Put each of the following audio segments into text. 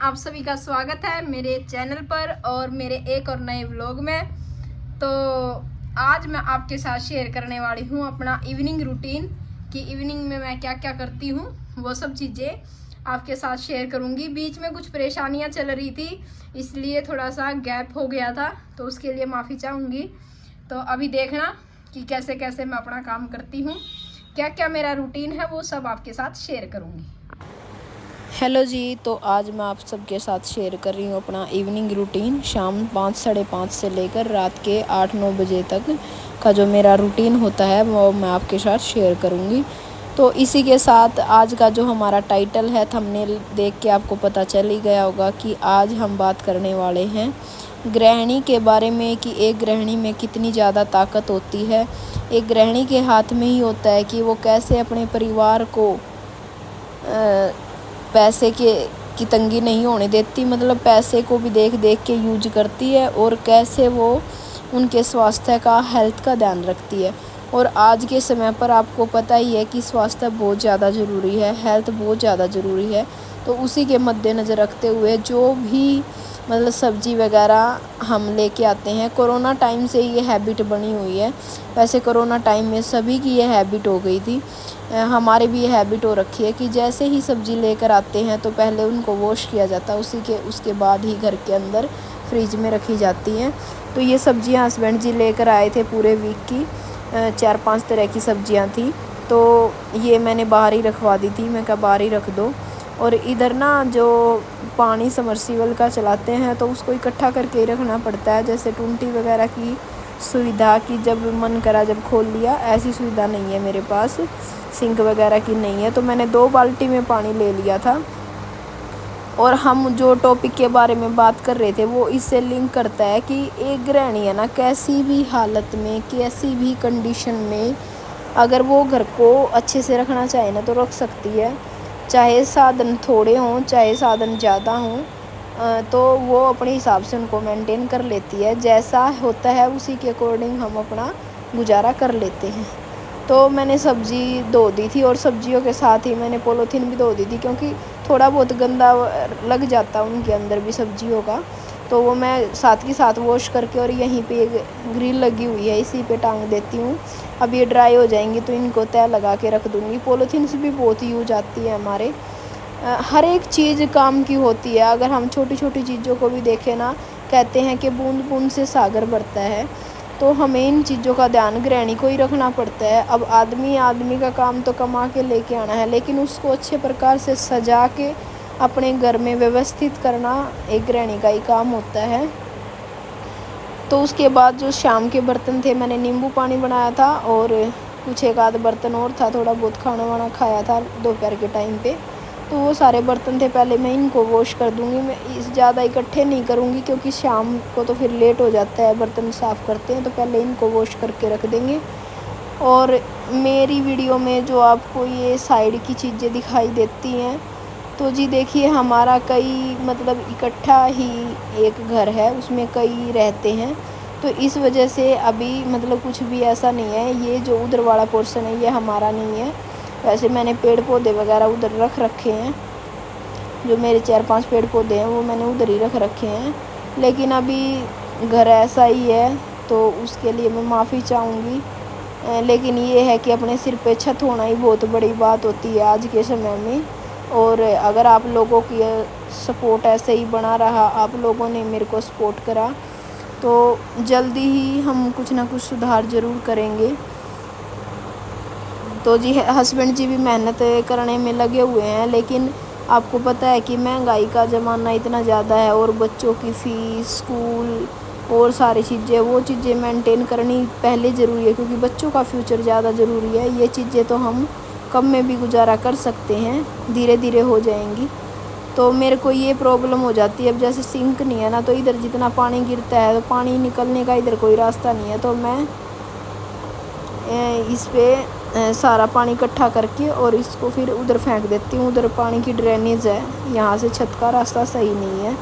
आप सभी का स्वागत है मेरे चैनल पर और मेरे एक और नए व्लॉग में। तो आज मैं आपके साथ शेयर करने वाली हूँ अपना इवनिंग रूटीन कि इवनिंग में मैं क्या क्या करती हूँ, वो सब चीज़ें आपके साथ शेयर करूँगी। बीच में कुछ परेशानियाँ चल रही थी इसलिए थोड़ा सा गैप हो गया था, तो उसके लिए माफ़ी चाहूँगी। तो अभी देखना कि कैसे कैसे मैं अपना काम करती हूँ, क्या क्या मेरा रूटीन है, वो सब आपके साथ शेयर करूँगी। हेलो जी, तो आज मैं आप सबके साथ शेयर कर रही हूँ अपना इवनिंग रूटीन। शाम 5 साढ़े 5 से लेकर रात के 8-9 बजे तक का जो मेरा रूटीन होता है वो मैं आपके साथ शेयर करूँगी। तो इसी के साथ आज का जो हमारा टाइटल है, थंबनेल देख के आपको पता चल ही गया होगा कि आज हम बात करने वाले हैं गृहिणी के बारे में कि एक गृहिणी में कितनी ज़्यादा ताकत होती है। एक गृहिणी के हाथ में ही होता है कि वो कैसे अपने परिवार को पैसे की तंगी नहीं होने देती, मतलब पैसे को भी देख देख के यूज करती है और कैसे वो उनके स्वास्थ्य का, हेल्थ का ध्यान रखती है। और आज के समय पर आपको पता ही है कि स्वास्थ्य बहुत ज़्यादा ज़रूरी है, हेल्थ बहुत ज़्यादा ज़रूरी है। तो उसी के मद्देनज़र रखते हुए जो भी मतलब सब्ज़ी वगैरह हम लेके आते हैं, कोरोना टाइम से ये हैबिट बनी हुई है। वैसे कोरोना टाइम में सभी की ये हैबिट हो गई थी, हमारे भी ये हैबिट हो रखी है कि जैसे ही सब्ज़ी लेकर आते हैं तो पहले उनको वॉश किया जाता है, उसके बाद ही घर के अंदर फ्रिज में रखी जाती हैं। तो ये सब्ज़ियां हस्बैंड जी लेकर आए थे पूरे वीक की, 4-5 तरह की सब्ज़ियां थी। तो ये मैंने बाहर ही रखवा दी थी, मैं कहा बाहर ही रख दो। और इधर ना जो पानी समरसीबल का चलाते हैं तो उसको इकट्ठा करके ही रखना पड़ता है। जैसे टूंटी वगैरह की सुविधा की जब मन करा जब खोल लिया, ऐसी सुविधा नहीं है मेरे पास, सिंक वगैरह की नहीं है। तो मैंने 2 बाल्टी में पानी ले लिया था। और हम जो टॉपिक के बारे में बात कर रहे थे वो इससे लिंक करता है कि एक गृहिणी है ना, कैसी भी हालत में, कैसी भी कंडीशन में अगर वो घर को अच्छे से रखना चाहे ना तो रख सकती है। चाहे साधन थोड़े हों, चाहे साधन ज़्यादा हों, तो वो अपने हिसाब से उनको मेंटेन कर लेती है। जैसा होता है उसी के अकॉर्डिंग हम अपना गुजारा कर लेते हैं। तो मैंने सब्ज़ी धो दी थी और सब्जियों के साथ ही मैंने पॉलीथीन भी धो दी थी, क्योंकि थोड़ा बहुत गंदा लग जाता उनके अंदर भी सब्जियों का। तो वो मैं साथ के साथ वॉश करके, और यहीं पे ग्रिल लगी हुई है इसी पे टांग देती हूँ। अब ये ड्राई हो जाएंगी तो इनको तय लगा के रख दूँगी। पॉलीथीन से भी बहुत यूज आती है हमारे, हर एक चीज़ काम की होती है। अगर हम छोटी छोटी चीज़ों को भी देखें ना, कहते हैं कि बूंद बूंद से सागर भरता है, तो हमें इन चीज़ों का ध्यान गृहिणी को ही रखना पड़ता है। अब आदमी का काम तो कमा के लेके आना है, लेकिन उसको अच्छे प्रकार से सजा के अपने घर में व्यवस्थित करना एक गृहिणी का ही काम होता है। तो उसके बाद जो शाम के बर्तन थे, मैंने नींबू पानी बनाया था और कुछ एक आध बर्तन और था, थोड़ा बहुत खाना वाना खाया था दोपहर के टाइम पे। तो वो सारे बर्तन थे, पहले मैं इनको वॉश कर दूँगी। मैं ज़्यादा इकट्ठे नहीं करूँगी क्योंकि शाम को तो फिर लेट हो जाता है बर्तन साफ़ करते हैं, तो पहले इनको वॉश करके रख देंगे। और मेरी वीडियो में जो आपको ये साइड की चीज़ें दिखाई देती हैं, तो जी देखिए हमारा कई मतलब इकट्ठा ही एक घर है, उसमें कई रहते हैं। तो इस वजह से अभी मतलब कुछ भी ऐसा नहीं है, ये जो उधर वाला पोर्शन है ये हमारा नहीं है। वैसे मैंने पेड़ पौधे वगैरह उधर रख रखे हैं, जो मेरे 4-5 पेड़ पौधे हैं वो मैंने उधर ही रख रखे हैं। लेकिन अभी घर ऐसा ही है तो उसके लिए मैं माफ़ी चाहूँगी। लेकिन ये है कि अपने सिर पे छत होना ही बहुत बड़ी बात होती है आज के समय में। और अगर आप लोगों की सपोर्ट ऐसे ही बना रहा, आप लोगों ने मेरे को सपोर्ट करा, तो जल्दी ही हम कुछ ना कुछ सुधार ज़रूर करेंगे। तो जी हस्बैंड जी भी मेहनत करने में लगे हुए हैं, लेकिन आपको पता है कि महंगाई का ज़माना इतना ज़्यादा है और बच्चों की फ़ीस, स्कूल और सारी चीज़ें, वो चीज़ें मेंटेन करनी पहले ज़रूरी है, क्योंकि बच्चों का फ्यूचर ज़्यादा ज़रूरी है। ये चीज़ें तो हम कम में भी गुजारा कर सकते हैं, धीरे धीरे हो जाएंगी। तो मेरे को ये प्रॉब्लम हो जाती है, अब जैसे सिंक नहीं है ना, तो इधर जितना पानी गिरता है तो पानी निकलने का इधर कोई रास्ता नहीं है। तो मैं इस पे सारा पानी इकट्ठा करके और इसको फिर उधर फेंक देती हूँ। उधर पानी की ड्रेनेज है, यहाँ से छत का रास्ता सही नहीं है।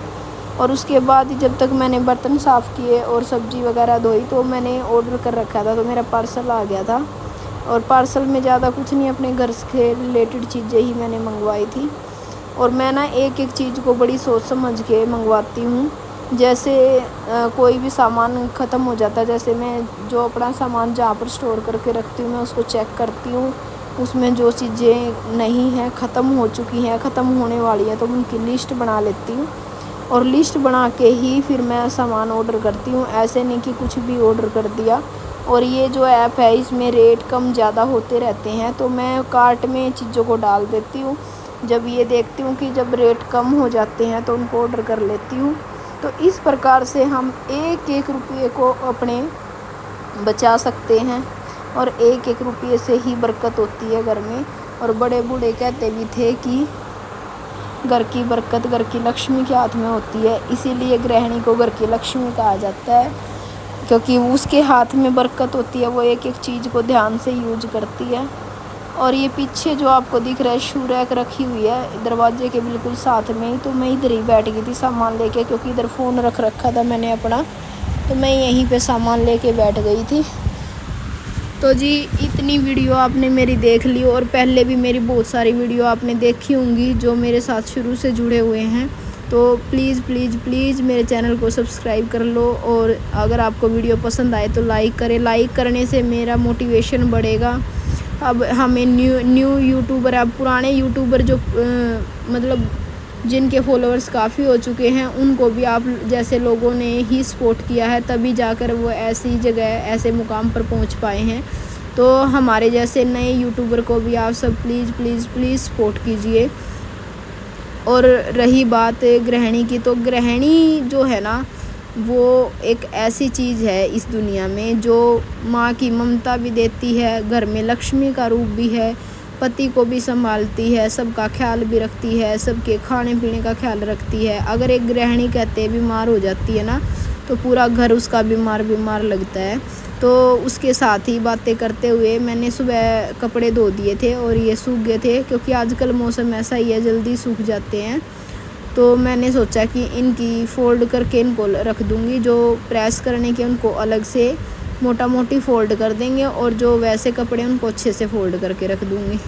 और उसके बाद जब तक मैंने बर्तन साफ़ किए और सब्ज़ी वगैरह धोई, तो मैंने ऑर्डर कर रखा था, तो मेरा पार्सल आ गया था। और पार्सल में ज़्यादा कुछ नहीं, अपने घर के रिलेटेड चीज़ें ही मैंने मंगवाई थी। اور میں نا ایک ایک چیज़ کو بڑی सोच समझ के मंगवाती हूँ। जैसे कोई भी सामान ख़त्म हो जाता है, जैसे मैं जो अपना सामान जहाँ पर स्टोर करके रखती हूँ मैं उसको चेक करती हूँ, उसमें जो चीज़ें नहीं हैं, ख़त्म हो चुकी हैं, ख़त्म होने वाली हैं, तो उनकी लिस्ट बना लेती हूँ और लिस्ट बना के ही फिर मैं सामान ऑर्डर करती हूँ। ऐसे नहीं कि कुछ भी ऑर्डर कर दिया। और ये जो ऐप है इसमें रेट कम ज़्यादा होते रहते हैं, तो मैं कार्ट में चीज़ों को डाल देती हूँ। जब ये देखती हूँ कि जब रेट कम हो जाते हैं तो उनको ऑर्डर कर लेती हूँ। तो इस प्रकार से हम एक एक रुपये को अपने बचा सकते हैं और एक एक रुपये से ही बरकत होती है घर में। और बड़े बूढ़े कहते भी थे कि घर की बरकत घर की लक्ष्मी के हाथ में होती है, इसीलिए गृहिणी को घर की लक्ष्मी कहा जाता है, क्योंकि उसके हाथ में बरकत होती है, वो एक एक चीज़ को ध्यान से यूज करती है। और ये पीछे जो आपको दिख रहा है शू रैक रखी हुई है दरवाजे के बिल्कुल साथ में ही, तो मैं इधर ही बैठ गई थी सामान लेके, क्योंकि इधर फ़ोन रख रखा था मैंने अपना, तो मैं यहीं पे सामान लेके बैठ गई थी। तो जी इतनी वीडियो आपने मेरी देख ली, और पहले भी मेरी बहुत सारी वीडियो आपने देखी होंगी जो मेरे साथ शुरू से जुड़े हुए हैं। तो प्लीज़ प्लीज़ प्लीज़ मेरे चैनल को सब्सक्राइब कर लो, और अगर आपको वीडियो पसंद आए तो लाइक करें। लाइक करने से मेरा मोटिवेशन बढ़ेगा। अब हमें न्यू यूट्यूबर, अब पुराने यूट्यूबर जो मतलब जिनके फॉलोअर्स काफ़ी हो चुके हैं, उनको भी आप जैसे लोगों ने ही सपोर्ट किया है, तभी जाकर वो ऐसी जगह ऐसे मुकाम पर पहुंच पाए हैं। तो हमारे जैसे नए यूट्यूबर को भी आप सब प्लीज़ प्लीज़ प्लीज़ सपोर्ट कीजिए। और रही बात गृहिणी की, तो गृहिणी जो है ना वो एक ऐसी चीज़ है इस दुनिया में जो माँ की ममता भी देती है, घर में लक्ष्मी का रूप भी है, पति को भी संभालती है, सबका ख्याल भी रखती है, सबके खाने पीने का ख्याल रखती है। अगर एक गृहिणी कहते हैं बीमार हो जाती है ना, तो पूरा घर उसका बीमार लगता है। तो उसके साथ ही बातें करते हुए मैंने सुबह कपड़े धो दिए थे और ये सूख गए थे, क्योंकि आजकल मौसम ऐसा ही है, जल्दी सूख जाते हैं। तो मैंने सोचा कि इनकी फ़ोल्ड करके इनको रख दूँगी, जो प्रेस करने के उनको अलग से मोटी फ़ोल्ड कर देंगे, और जो वैसे कपड़े उनको अच्छे से फ़ोल्ड करके रख दूँगी।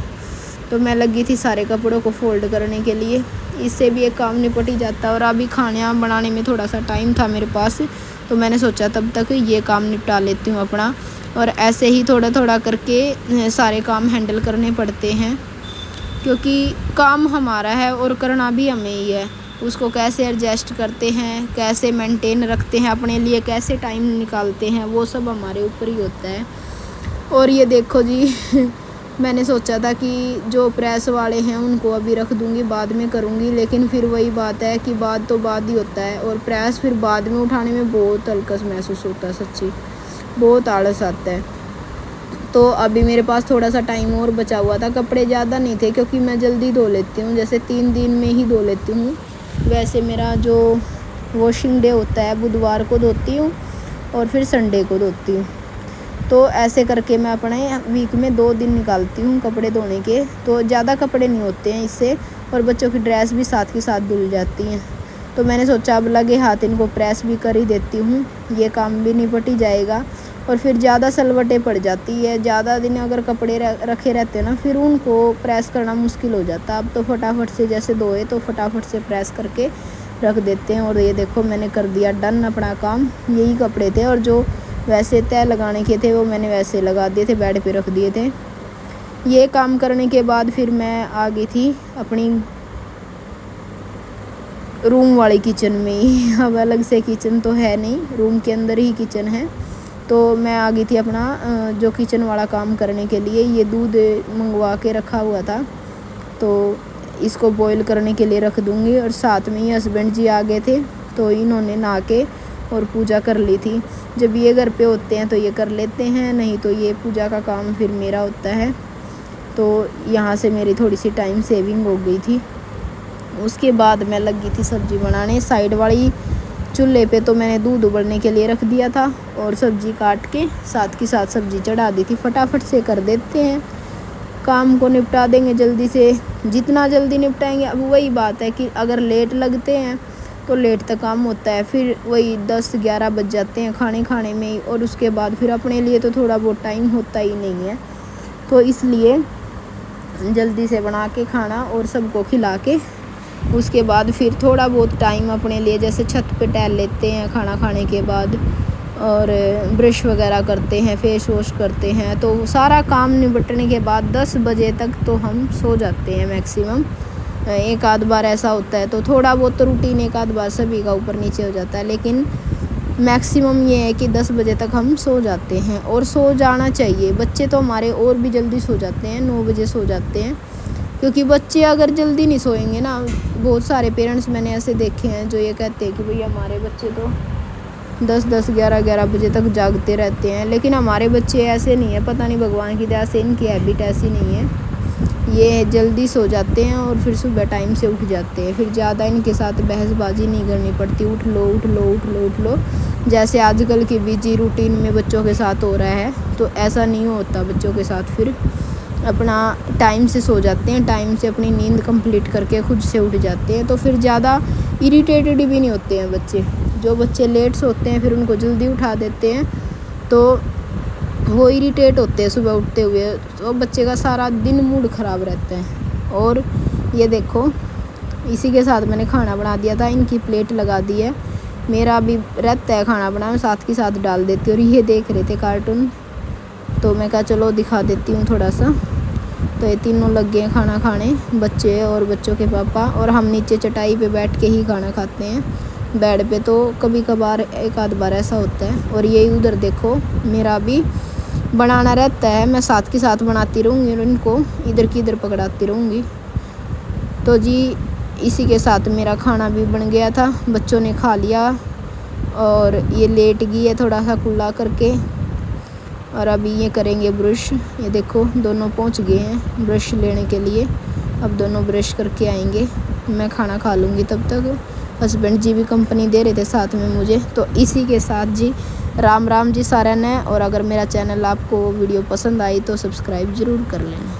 तो मैं लगी थी सारे कपड़ों को फ़ोल्ड करने के लिए, इससे भी एक काम निपट ही जाता। और अभी खाना बनाने में थोड़ा सा टाइम था मेरे पास, तो मैंने सोचा तब तक ये काम निपटा लेती हूँ अपना। और ऐसे ही थोड़ा थोड़ा करके सारे काम हैंडल करने पड़ते हैं, क्योंकि काम हमारा है और करना भी हमें ही है। उसको कैसे एडजस्ट करते हैं, कैसे मेंटेन रखते हैं अपने लिए, कैसे टाइम निकालते हैं, वो सब हमारे ऊपर ही होता है। और ये देखो जी मैंने सोचा था कि जो प्रेस वाले हैं उनको अभी रख दूँगी, बाद में करूँगी, लेकिन फिर वही बात है कि बाद तो बाद ही होता है, और प्रेस फिर बाद में उठाने में बहुत हल्कस महसूस होता है, सच्ची बहुत आलस आता है। तो अभी मेरे पास थोड़ा सा टाइम और बचा हुआ था, कपड़े ज़्यादा नहीं थे क्योंकि मैं जल्दी धो लेती हूँ, जैसे 3 दिन में ही धो लेती हूँ। वैसे मेरा जो वॉशिंग डे होता है बुधवार को धोती हूँ और फिर संडे को धोती हूँ। तो ऐसे करके मैं अपने वीक में 2 दिन निकालती हूँ कपड़े धोने के, तो ज़्यादा कपड़े नहीं होते हैं इससे, और बच्चों की ड्रेस भी साथ के साथ धुल जाती हैं। तो मैंने सोचा अब लगे हाथ इनको प्रेस भी कर ही देती हूँ, ये काम भी निपट ही जाएगा। और फिर ज़्यादा सलवटें पड़ जाती है, ज़्यादा दिन अगर कपड़े रखे रहते हैं ना, फिर उनको प्रेस करना मुश्किल हो जाता है। अब तो फटाफट से जैसे धोए तो फटाफट से प्रेस करके रख देते हैं। और ये देखो मैंने कर दिया डन अपना काम। यही कपड़े थे, और जो वैसे तय लगाने के थे वो मैंने वैसे लगा दिए थे, बेड पे रख दिए थे। ये काम करने के बाद फिर मैं आ गई थी अपनी रूम वाली किचन में ही। अब अलग से किचन तो है नहीं, रूम के अंदर ही किचन है। तो मैं आ गई थी अपना जो किचन वाला काम करने के लिए। ये दूध मंगवा के रखा हुआ था, तो इसको बॉईल करने के लिए रख दूँगी। और साथ में ही हस्बैंड जी आ गए थे, तो इन्होंने नहा के और पूजा कर ली थी। जब ये घर पे होते हैं तो ये कर लेते हैं, नहीं तो ये पूजा का काम फिर मेरा होता है। तो यहाँ से मेरी थोड़ी सी टाइम सेविंग हो गई थी। उसके बाद मैं लगी थी सब्ज़ी बनाने। साइड वाली चूल्हे पे तो मैंने दूध उबलने के लिए रख दिया था, और सब्ज़ी काट के साथ की साथ सब्ज़ी चढ़ा दी थी। फटाफट से कर देते हैं, काम को निपटा देंगे जल्दी से, जितना जल्दी निपटाएंगे। अब वही बात है कि अगर लेट लगते हैं तो लेट तक काम होता है, फिर वही 10-11 बज जाते हैं खाने में ही, और उसके बाद फिर अपने लिए तो थोड़ा बहुत टाइम होता ही नहीं है। तो इसलिए जल्दी से बना के खाना और सबको खिला के उसके बाद फिर थोड़ा बहुत टाइम अपने लिए जैसे छत पे टहल लेते हैं खाना खाने के बाद, और ब्रश वगैरह करते हैं, फेस वॉश करते हैं। तो सारा काम निपटने के बाद 10 बजे तक तो हम सो जाते हैं मैक्सिमम। एक आध बार ऐसा होता है तो थोड़ा बहुत तो रूटीन एक आध बार सभी का ऊपर नीचे हो जाता है, लेकिन मैक्सिमम ये है कि 10 बजे तक हम सो जाते हैं। और सो जाना चाहिए। बच्चे तो हमारे और भी जल्दी सो जाते हैं, 9 बजे सो जाते हैं, क्योंकि बच्चे अगर जल्दी नहीं सोएंगे ना, बहुत सारे पेरेंट्स मैंने ऐसे देखे हैं जो ये कहते हैं कि भैया हमारे बच्चे तो 10-10, 11-11 बजे तक जागते रहते हैं। लेकिन हमारे बच्चे ऐसे नहीं है, पता नहीं भगवान की दया से इनकी हैबिट ऐसी नहीं है। ये जल्दी सो जाते हैं और फिर सुबह टाइम से उठ जाते हैं। फिर ज़्यादा इनके साथ बहसबाजी नहीं करनी पड़ती, उठ लो उठ लो उठ लो उठ लो, जैसे आजकल की बिजी रूटीन में बच्चों के साथ हो रहा है। तो ऐसा नहीं होता बच्चों के साथ। फिर अपना टाइम से सो जाते हैं, टाइम से अपनी नींद कंप्लीट करके खुद से उठ जाते हैं। तो फिर ज़्यादा इरिटेटेड भी नहीं होते हैं बच्चे। जो बच्चे लेट सोते हैं फिर उनको जल्दी उठा देते हैं तो वो इरिटेट होते हैं सुबह उठते हुए, तो बच्चे का सारा दिन मूड ख़राब रहता है। और ये देखो, इसी के साथ मैंने खाना बना दिया था, इनकी प्लेट लगा दी है। मेरा भी रहता है खाना बनाना, साथ के साथ डाल देती हूँ। और ये देख रहे थे कार्टून, तो मैं कहा चलो दिखा देती हूँ थोड़ा सा। तो ये तीनों लग गए हैं खाना खाने, बच्चे और बच्चों के पापा। और हम नीचे चटाई पे बैठ के ही खाना खाते हैं, बेड पे तो कभी कभार एक आध बार ऐसा होता है। और यही उधर देखो, मेरा भी बनाना रहता है, मैं साथ के साथ बनाती रहूँगी और इनको इधर की इधर पकड़ाती रहूँगी। तो जी इसी के साथ मेरा खाना भी बन गया था, बच्चों ने खा लिया। और ये लेट गई है थोड़ा सा कुल्ला करके। और अभी ये करेंगे ब्रश। ये देखो दोनों पहुंच गए हैं ब्रश लेने के लिए, अब दोनों ब्रश करके आएंगे। मैं खाना खा लूँगी तब तक। हस्बैंड जी भी कंपनी दे रहे थे साथ में मुझे। तो इसी के साथ जी राम राम जी सारे ने। और अगर मेरा चैनल आपको वीडियो पसंद आई तो सब्सक्राइब ज़रूर कर लेना।